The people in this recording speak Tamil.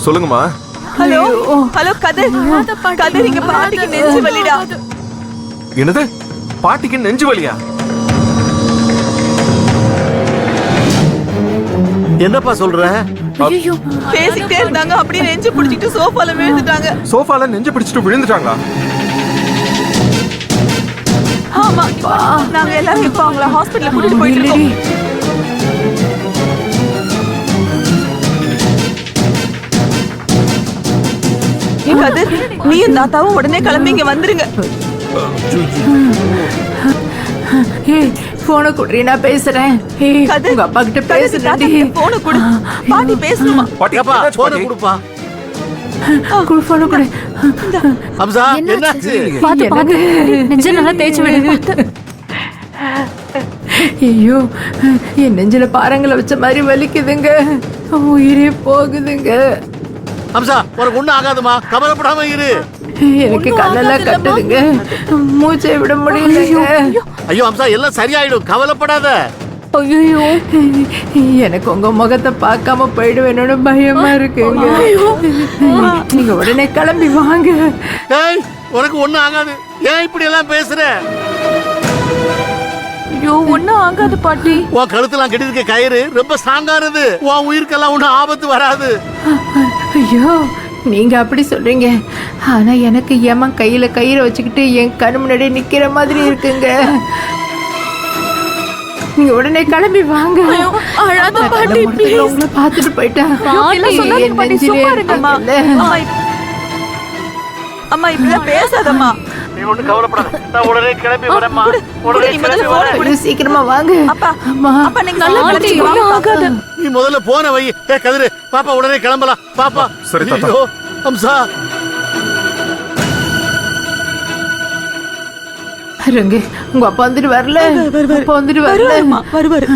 சொல்லுங்கம்மா. ஹலோ ஹலோ கதிர், கதிர் இங்க பாட்டிக்கு நெஞ்சு வலிடா. என்னது? பாட்டிக்கு நெஞ்சு வலியா? என்னப்பா சொல்ற? பேசிக்கிட்டே இருந்தாங்க, அப்படியே நெஞ்சு பிடிச்சிட்டு சோஃபால விழுந்துட்டாங்க. சோஃபால நெஞ்சு பிடிச்சிட்டு விழுந்துட்டாங்களா? ஆமா, நாங்க எல்லாரும் இப்ப அவங்கள ஹாஸ்பிடல்ல கூட்டிட்டு போயிட்டு இருக்கோம். கதிர், நீயும் தாத்தாவும் உடனே கிளம்பி இங்க வந்துருங்க. போன குடுறி, நான் பேசுறேன். உங்க அப்பா கிட்ட பேசுறேன். போன குடு, பாட்டி பேசணுமா? பாட்டிப்பா போன குடுப்பா. குடு, போன குடு. அம்சா என்னாச்சு? பாத்து பாத்து நெஞ்ச நல்லா தேய்ச்சு விடு. ஐயோ, என் நெஞ்சில பாறங்களை வச்ச மாதிரி வலிக்குதுங்க, உயிரே போகுதுங்க. அம்சா உனக்கு ஒண்ணும் ஆகாதுமா, கவலைப்படாம இரு. எனக்கு கண்ணெல்லாம் கட்டுதுங்க, மூச்சை விட முடியலங்க. ஐயோ அம்சா, எல்லாம் சரியாயிடும், கவலைப்படாத. ஐயோ, எனக்கு உங்க முகத்தை பார்க்காம போயிடுவேன்னு பயமா இருக்குங்க. நீங்க உடனே கிளம்பி வாங்க. ஏய், உனக்கு ஒண்ணும் ஆகாது, ஏன் இப்படி எல்லாம் பேசுற? ஐயோ, ஒண்ணும் ஆகாது பாட்டி. உன் கழுத்துலாம் கட்டிருக்க கயிறு ரொம்ப ஸ்ட்ராங்கானது, உன் உயிருக்கெல்லாம் ஒன்றும் ஆபத்து வராது. ஐயோ, நீங்க அப்படி சொல்றீங்க, ஆனா எனக்கு ஏமா கையில கயிறை வச்சுக்கிட்டு என் கண்ணு முன்னாடி நிக்கிற மாதிரி இருக்குங்க. நீங்க உடனே கிளம்பி வாங்க. அழாத பாட்டி, உங்களை பார்த்துட்டு போயிட்டா. அம்மா இப்படிலாம் பேசாதம்மா. நீ ஒன்றும் கவலைப்படாத, நான் உடனே கிளம்பி வரேம்மா. சீக்கிரமா வாங்க. அப்பா, அம்மா, அப்பா நீங்க நல்லா ஆகாது. நீ முதல்ல போன வை. ஏ கதிரு, பாப்பா உடனே கிளம்பலாம். பாப்பா. சரி தாத்தா. ஐயோ, அம்சா. ரங்க, உங்க அப்பா வந்துட்டு வரல. அப்பா வந்துட்டு வரல. வருவாரு.